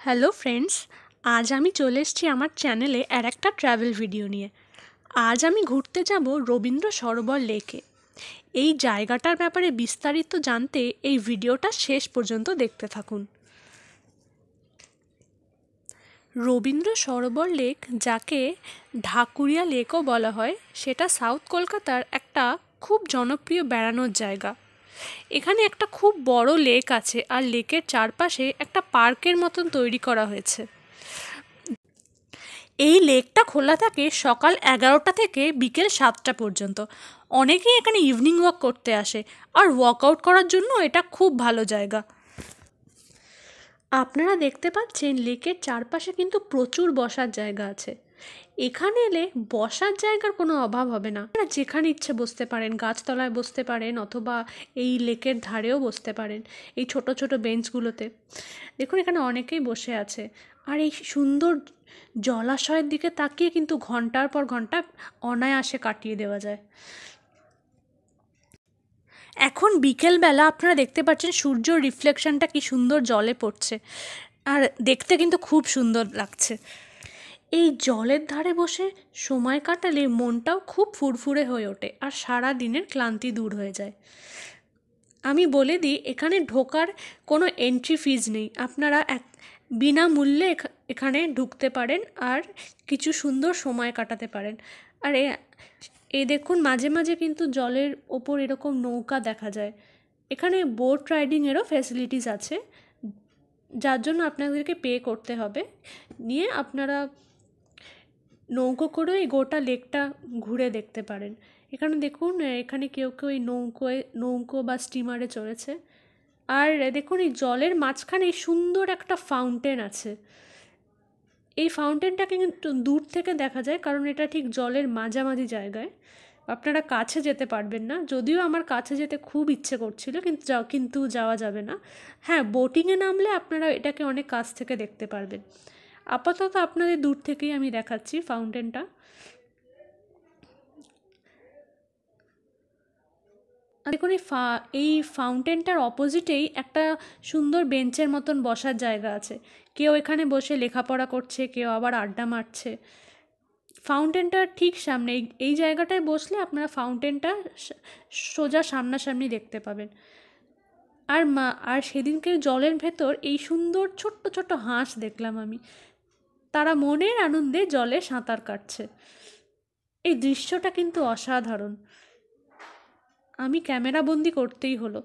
Hello friends, আজ আমি চলে এসেছি আমার চ্যানেলে আর একটা ট্র্যাভেল ভিডিও নিয়ে। আজ আমি ঘুরতে যাব রবীন্দ্র সরোবর লেকে। এই জায়গাটার ব্যাপারে বিস্তারিত জানতে এই ভিডিওটা শেষ পর্যন্ত দেখতে থাকুন। রবীন্দ্র সরোবর লেক, যাকে ঢাকুরিয়া লেকও বলা হয়, সেটা সাউথ কলকাতার একটা খুব জনপ্রিয় বেড়ানোর জায়গা। এখানে একটা খুব বড় লেক আছে আর লেকের চারপাশে একটা পার্কের মতন তৈরি করা হয়েছে। এই লেকটা খোলা থাকে সকাল 11টা থেকে বিকেল 7টা পর্যন্ত। অনেকেই এখানে ইভিনিং ওয়াক করতে আসে, আর ওয়ার্কআউট করার জন্য এটা খুব ভালো জায়গা। আপনারা দেখতে পাচ্ছেন লেকের চারপাশে কিন্তু প্রচুর বসার জায়গা আছে। এখানে এলে বসার জায়গার কোনো অভাব হবে না। আপনারা যেখানে ইচ্ছে বসতে পারেন, গাছতলায় বসতে পারেন অথবা এই লেকের ধারেও বসতে পারেন, এই ছোট ছোট বেঞ্চগুলোতে। দেখুন এখানে অনেকেই বসে আছে, আর এই সুন্দর জলাশয়ের দিকে তাকিয়ে কিন্তু ঘন্টার পর ঘন্টা অনায়াসে কাটিয়ে দেওয়া যায়। এখন বিকেলবেলা আপনারা দেখতে পাচ্ছেন সূর্যর রিফ্লেকশনটা কি সুন্দর জলে পড়ছে, আর দেখতে কিন্তু খুব সুন্দর লাগছে। এই জলের ধারে বসে সময় কাটালে মনটাও খুব ফুরফুরে হয়ে ওঠে, আর সারা দিনের ক্লান্তি দূর হয়ে যায়। আমি বলে দিই, এখানে ঢোকার কোনো এন্ট্রি ফিজ নেই। আপনারা বিনামূল্যে এখানে ঢুকতে পারেন আর কিছু সুন্দর সময় কাটাতে পারেন। আর এই দেখুন মাঝে মাঝে কিন্তু জলের ওপর এরকম নৌকা দেখা যায়। এখানে বোট রাইডিংয়েরও ফ্যাসিলিটিস আছে, যার জন্য আপনাদেরকে পে করতে হবে। নিয়ে আপনারা নৌকো করে এই গোটা লেকটা ঘুরে দেখতে পারেন। এখানে দেখুন, এখানে কেউ কেউ এই নৌকো বা স্টিমারে চড়েছে। আর দেখুন এই জলের মাঝখানে সুন্দর একটা ফাউন্টেন আছে। এই ফাউন্টেনটাকে কিন্তু দূর থেকে দেখা যায়, কারণ এটা ঠিক জলের মাঝামাঝি জায়গায়। আপনারা কাছে যেতে পারবেন না, যদিও আমার কাছে যেতে খুব ইচ্ছে করছিল, কিন্তু যাওয়া যাবে না। হ্যাঁ, বোটিংয়ে নামলে আপনারা এটাকে অনেক কাছ থেকে দেখতে পারবেন। আপাতত আপনাদের দূর থেকেই আমি দেখাচ্ছি ফাউন্টেনটা। দেখুন এই ফাউন্টেনটার অপোজিটেই একটা সুন্দর বেঞ্চের মতন বসার জায়গা আছে। কেউ এখানে বসে লেখাপড়া করছে, কেউ আবার আড্ডা মারছে। ফাউন্টেনটার ঠিক সামনে এই জায়গাটায় বসলে আপনারা ফাউন্টেনটা সোজা সামনাসামনি দেখতে পাবেন। আর সেদিনকে জলের ভেতর এই সুন্দর ছোট্ট ছোট্ট হাঁস দেখলাম আমি। তারা মনের আনন্দে জলে সাঁতার কাটছে। এই দৃশ্যটা কিন্তু অসাধারণ। আমি ক্যামেরাবন্দি করতেই হলো।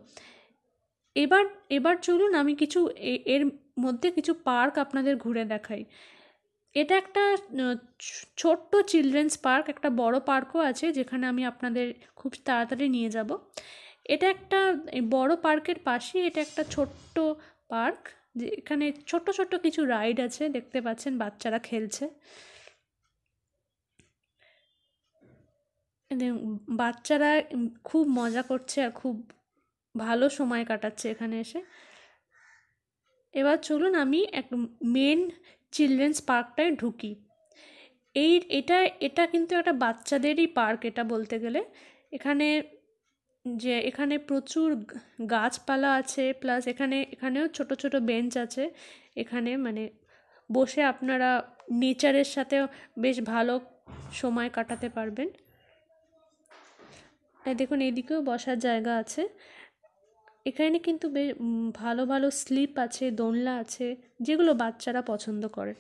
এবার এবার চলুন আমি কিছু এর মধ্যে কিছু পার্ক আপনাদের ঘুরে দেখাই। এটা একটা ছোট্ট চিলড্রেন্স পার্ক, একটা বড় পার্কও আছে যেখানে আমি আপনাদের খুব তাড়াতাড়ি নিয়ে যাব। এটা একটা বড় পার্কের পাশেই এটা একটা ছোট্ট পার্ক, যে এখানে ছোট্ট ছোট্ট কিছু রাইড আছে, দেখতে পাচ্ছেন বাচ্চারা খেলছে। বাচ্চারা খুব মজা করছে আর খুব ভালো সময় কাটাচ্ছে এখানে এসে। এবার চলুন আমি মেন চিলড্রেন্স পার্কটায় ঢুকি। এটা কিন্তু একটা বাচ্চাদেরই পার্ক, এটা বলতে গেলে। এখানে প্রচুর গাছপালা আছে, প্লাস এখানেও ছোট ছোট বেঞ্চ আছে। এখানে মানে বসে আপনারা নেচারের সাথে বেশ ভালো সময় কাটাতে পারবেন। দেখুন এদিকেও বসার জায়গা আছে। এখানে কিন্তু ভালো ভালো স্লিপ আছে, দোলনা আছে, যেগুলো বাচ্চারা পছন্দ করে।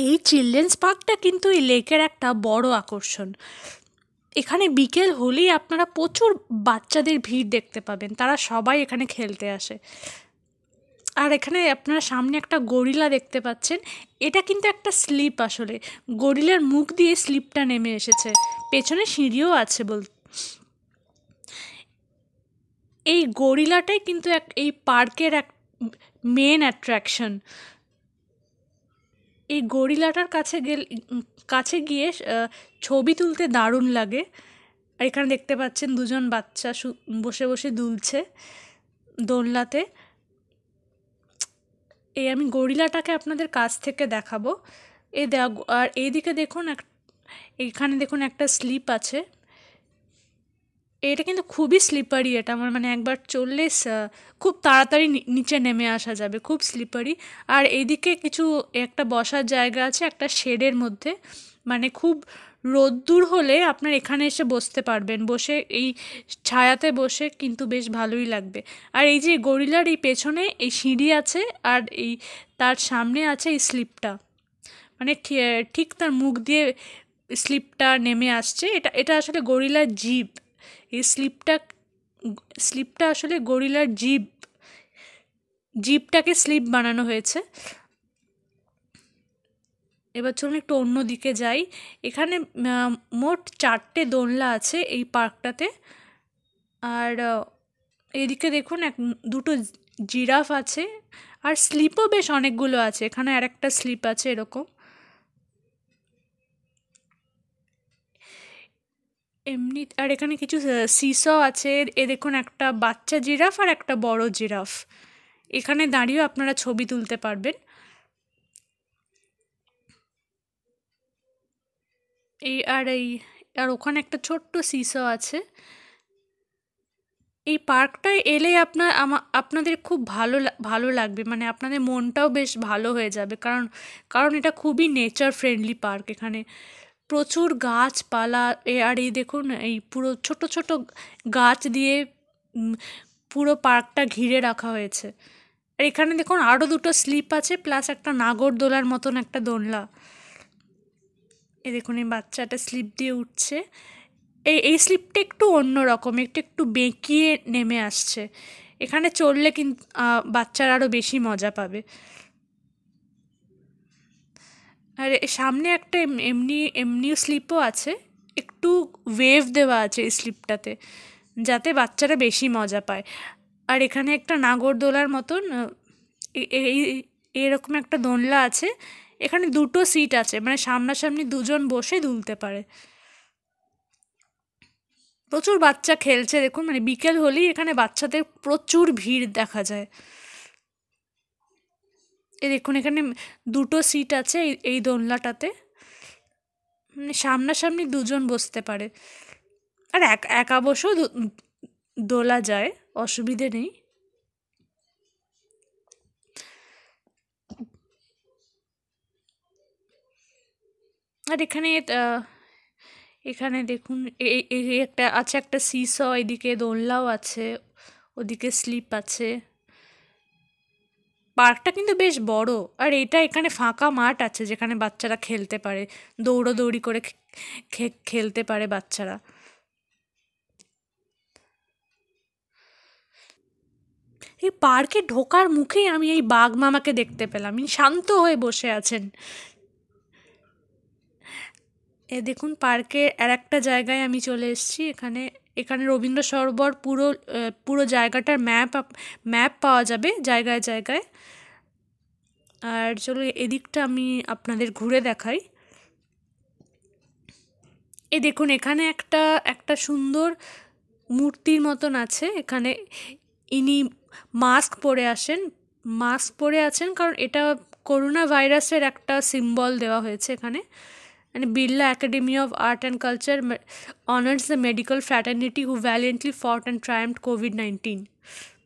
এই চিলড্রেন্স পার্কটা কিন্তু এই লেকের একটা বড় আকর্ষণ। এখানে বিকেল হলেই আপনারা প্রচুর বাচ্চাদের ভিড় দেখতে পাবেন, তারা সবাই এখানে খেলতে আসে। আর এখানে আপনারা সামনে একটা গরিলা দেখতে পাচ্ছেন। এটা কিন্তু একটা স্লিপ, আসলে গরিলার মুখ দিয়ে স্লিপটা নেমে এসেছে। পেছনে সিঁড়িও আছে এই গরিলাটাই কিন্তু এই পার্কের এক মেন অ্যাট্রাকশন। এই গরিলাটার কাছে গিয়ে ছবি তুলতে দারুণ লাগে। আর এখানে দেখতে পাচ্ছেন দুজন বাচ্চা বসে বসে দুলছে দোলনাতে। আমি গরিলাটাকে আপনাদের কাছ থেকে দেখাবো। আর এইদিকে দেখুন, এইখানে দেখুন একটা স্লিপ আছে। এটা কিন্তু খুবই স্লিপারি, এটা আমার মানে একবার চললে খুব তাড়াতাড়ি নিচে নেমে আসা যাবে, খুব স্লিপারি। আর এইদিকে কিছু একটা বসার জায়গা আছে একটা শেডের মধ্যে, মানে খুব রোদ্দুর হলে আপনার এখানে এসে বসতে পারবেন, বসে এই ছায়াতে বসে কিন্তু বেশ ভালোই লাগবে। আর এই যে গরিলার এই পেছনে এই সিঁড়ি আছে, আর এই তার সামনে আছে এই স্লিপটা, মানে ঠিক তার মুখ দিয়ে স্লিপটা নেমে আসছে। এটা এটা আসলে গরিলার জিভ। এই স্লিপটা স্লিপটা আসলে গরিলার জিভ, জিভটাকে স্লিপ বানানো হয়েছে। এবার চলুন একটু অন্য দিকে যাই। এখানে মোট 4টে দোলনা আছে এই পার্কটাতে। আর এদিকে দেখুন দুটো জিরাফ আছে, আর স্লিপও বেশ অনেকগুলো আছে, এখানে আর একটা স্লিপ আছে এরকম। এমনি আর এখানে কিছু সিস আছে। এ দেখুন একটা বাচ্চা জিরাফ আর একটা বড় জিরাফ, এখানে দাঁড়িয়েও আপনারা ছবি তুলতে পারবেন। এই আর ওখানে একটা ছোট্ট সিসো আছে। এই পার্কটায় এলে আপনাদের খুব ভালো লাগবে, মানে আপনাদের মনটাও বেশ ভালো হয়ে যাবে, কারণ কারণ এটা খুবই নেচার ফ্রেন্ডলি পার্ক। এখানে প্রচুর গাছপালা, আর এই দেখুন এই পুরো ছোট ছোট গাছ দিয়ে উম, পুরো পার্কটা ঘিরে রাখা হয়েছে। আর এখানে দেখুন আরও দুটো স্লিপ আছে, প্লাস একটা নাগরদোলার মতন একটা দোলনা। এই দেখুন এই বাচ্চাটা স্লিপ দিয়ে উঠছে। এই স্লিপটা একটু অন্য রকম, একটু একটু বেঁকিয়ে নেমে আসছে। এখানে চড়লে কিন্তু বাচ্চারা আরও বেশি মজা পাবে। আর সামনে একটা এমনিও স্লিপও আছে, একটু ওয়েভ দেওয়া আছে এই স্লিপটাতে, যাতে বাচ্চারা বেশি মজা পায়। আর এখানে একটা নাগরদোলার মতন এরকম একটা দোলনা আছে। এখানে দুটো সিট আছে, মানে সামনাসামনি দুজন বসে দুলতে পারে। প্রচুর বাচ্চা খেলছে দেখুন, মানে বিকেল হলেই এখানে বাচ্চাদের প্রচুর ভিড় দেখা যায়। এই দেখুন এখানে দুটো সিট আছে এই দোলনাটাতে, মানে সামনাসামনি দুজন বসতে পারে। আর একা বসেও দোলা যায়, অসুবিধে নেই। আর এখানে এখানে দেখুন এই একটা আছে, একটা সিস, এদিকে দোলনাও আছে, ওদিকে স্লিপ আছে। পার্কটা কিন্তু বেশ বড়। আর এটা এখানে ফাঁকা মাঠ আছে যেখানে বাচ্চারা খেলতে পারে, দৌড়োদৌড়ি করে খেলতে পারে বাচ্চারা। এই পার্কে ঢোকার মুখেই আমি এই বাঘ মামাকে দেখতে পেলাম, ইনি শান্ত হয়ে বসে আছেন। এ দেখুন পার্কের আর একটা জায়গায় আমি চলে এসেছি। এখানে এখানে রবীন্দ্র সরোবর পুরো জায়গাটার ম্যাপ পাওয়া যাবে জায়গায় জায়গায়। আর চলো এদিকটা আমি আপনাদের ঘুরে দেখাই। এ দেখুন এখানে একটা একটা সুন্দর মূর্তির মতন আছে। এখানে ইনি মাস্ক পরে আছেন, কারণ এটা করোনা ভাইরাসের একটা সিম্বল দেওয়া হয়েছে এখানে। মানে Birla academy of art and culture honors the medical fraternity who valiantly fought and triumphed COVID-19,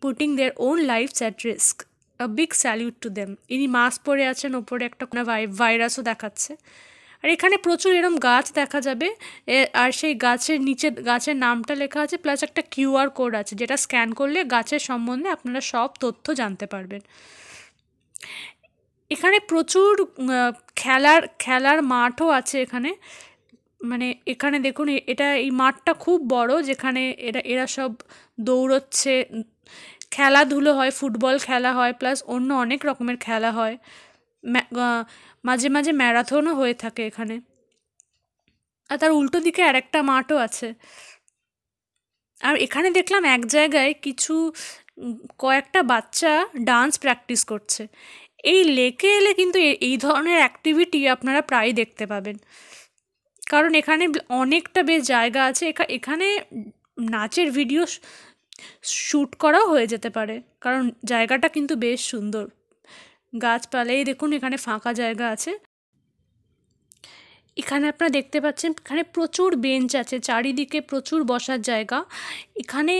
putting their own lives at risk. A big salute to them. ইনি মাস্ক পরে আছেন, ওপরে একটা কোনো ভাইরাসও দেখাচ্ছে। আর এখানে প্রচুর এরম গাছ দেখা যাবে। আর সেই গাছের নিচে গাছের নামটা লেখা আছে, প্লাস একটা কিউআর কোড আছে, যেটা স্ক্যান করলে গাছের সম্বন্ধে আপনারা সব তথ্য জানতে পারবেন। এখানে প্রচুর খেলার মাঠও আছে এখানে। মানে এখানে দেখুন এটা এই মাঠটা খুব বড়, যেখানে এরা সব দৌড়চ্ছে, খেলাধুলো হয়, ফুটবল খেলা হয়, প্লাস অন্য অনেক রকমের খেলা হয়। মাঝে মাঝে ম্যারাথনও হয়ে থাকে এখানে। আর তার উল্টো দিকে আরেকটা মাঠও আছে। আর এখানে দেখলাম এক জায়গায় কিছু কয়েকটা বাচ্চা ডান্স প্র্যাকটিস করছে। এই লেকে এলে কিন্তু এই ধরনের অ্যাক্টিভিটি আপনারা প্রায়ই দেখতে পাবেন, কারণ এখানে অনেকটা বেশ জায়গা আছে। এখানে নাচের ভিডিও শ্যুট করাও হয়ে যেতে পারে, কারণ জায়গাটা কিন্তু বেশ সুন্দর। গাছপালাই দেখুন এখানে ফাঁকা জায়গা আছে। এখানে আপনারা দেখতে পাচ্ছেন এখানে প্রচুর বেঞ্চ আছে, চারিদিকে প্রচুর বসার জায়গা। এখানে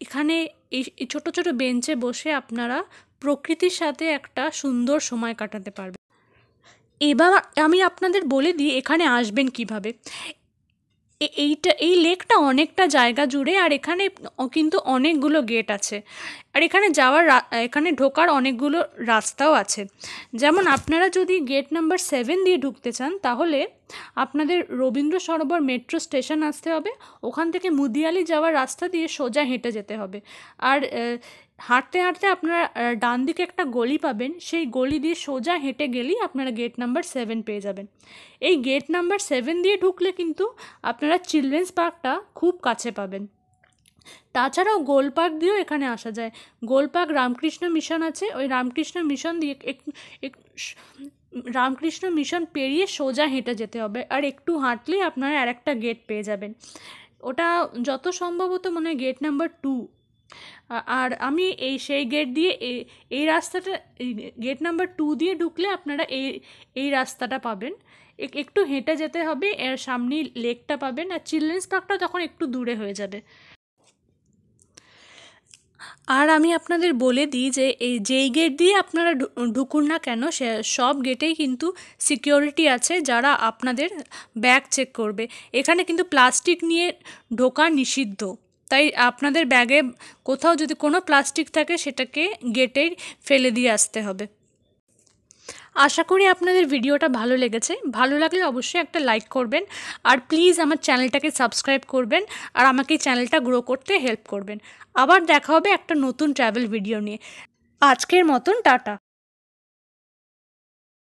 এখানে এই ছোট ছোট বেঞ্চে বসে আপনারা প্রকৃতির সাথে একটা সুন্দর সময় কাটাতে পারবেন। এবার আমি আপনাদের বলে দিই এখানে আসবেন কিভাবে। এই লেকটা অনেকটা জায়গা জুড়ে, আর এখানে কিন্তু অনেকগুলো গেট আছে, আর এখানে এখানে ঢোকার অনেকগুলো রাস্তাও আছে। যেমন আপনারা যদি গেট নাম্বার 7 দিয়ে ঢুকতে চান তাহলে আপনাদের রবীন্দ্র সরোবর মেট্রো স্টেশন আসতে হবে, ওখান থেকে মুদিয়ালি যাওয়ার রাস্তা দিয়ে সোজা হেঁটে যেতে হবে। আর হাঁটতে হাঁটতে আপনারা ডান দিকে একটা গলি পাবেন, সেই গলি দিয়ে সোজা হেঁটে গেলেই আপনারা গেট নাম্বার 7 পেয়ে যাবেন। এই গেট নাম্বার 7 দিয়ে ঢুকলে কিন্তু আপনারা চিলড্রেন্স পার্কটা খুব কাছে পাবেন। তাছাড়াও গোল পার্ক দিয়েও এখানে আসা যায়। গোল পার্ক রামকৃষ্ণ মিশন আছে, ওই রামকৃষ্ণ মিশন দিয়ে রামকৃষ্ণ মিশন পেরিয়ে সোজা হেঁটে যেতে হবে, আর একটু হাঁটলেই আপনারা আর একটা গেট পেয়ে যাবেন। ওটা যত সম্ভবত মনে হয় গেট নাম্বার 2। আর আমি সেই গেট দিয়ে এই রাস্তাটা, গেট নাম্বার 2 দিয়ে ঢুকলে আপনারা এই রাস্তাটা পাবেন। একটু হেঁটে যেতে হবে, এর সামনেই লেকটা পাবেন, আর চিলড্রেন্স পার্কটা তখন একটু দূরে হয়ে যাবে। আর আমি আপনাদের বলে দিই যে যেই গেট দিয়ে আপনারা ঢুকুন না কেন, সব গেটেই কিন্তু সিকিউরিটি আছে যারা আপনাদের ব্যাগ চেক করবে। এখানে কিন্তু প্লাস্টিক নিয়ে ঢোকা নিষিদ্ধ, তাই আপনাদের ব্যাগে কোথাও যদি কোনো প্লাস্টিক থাকে সেটাকে গেটেই ফেলে দিয়ে আসতে হবে। আশা করি আপনাদের ভিডিওটা ভালো লেগেছে। ভালো লাগলে অবশ্যই একটা লাইক করবেন, আর প্লিজ আমার চ্যানেলটাকে সাবস্ক্রাইব করবেন, আর আমাকে এই চ্যানেলটা গ্রো করতে হেল্প করবেন। আবার দেখা হবে একটা নতুন ট্র্যাভেল ভিডিও নিয়ে। আজকের মতন টাটা।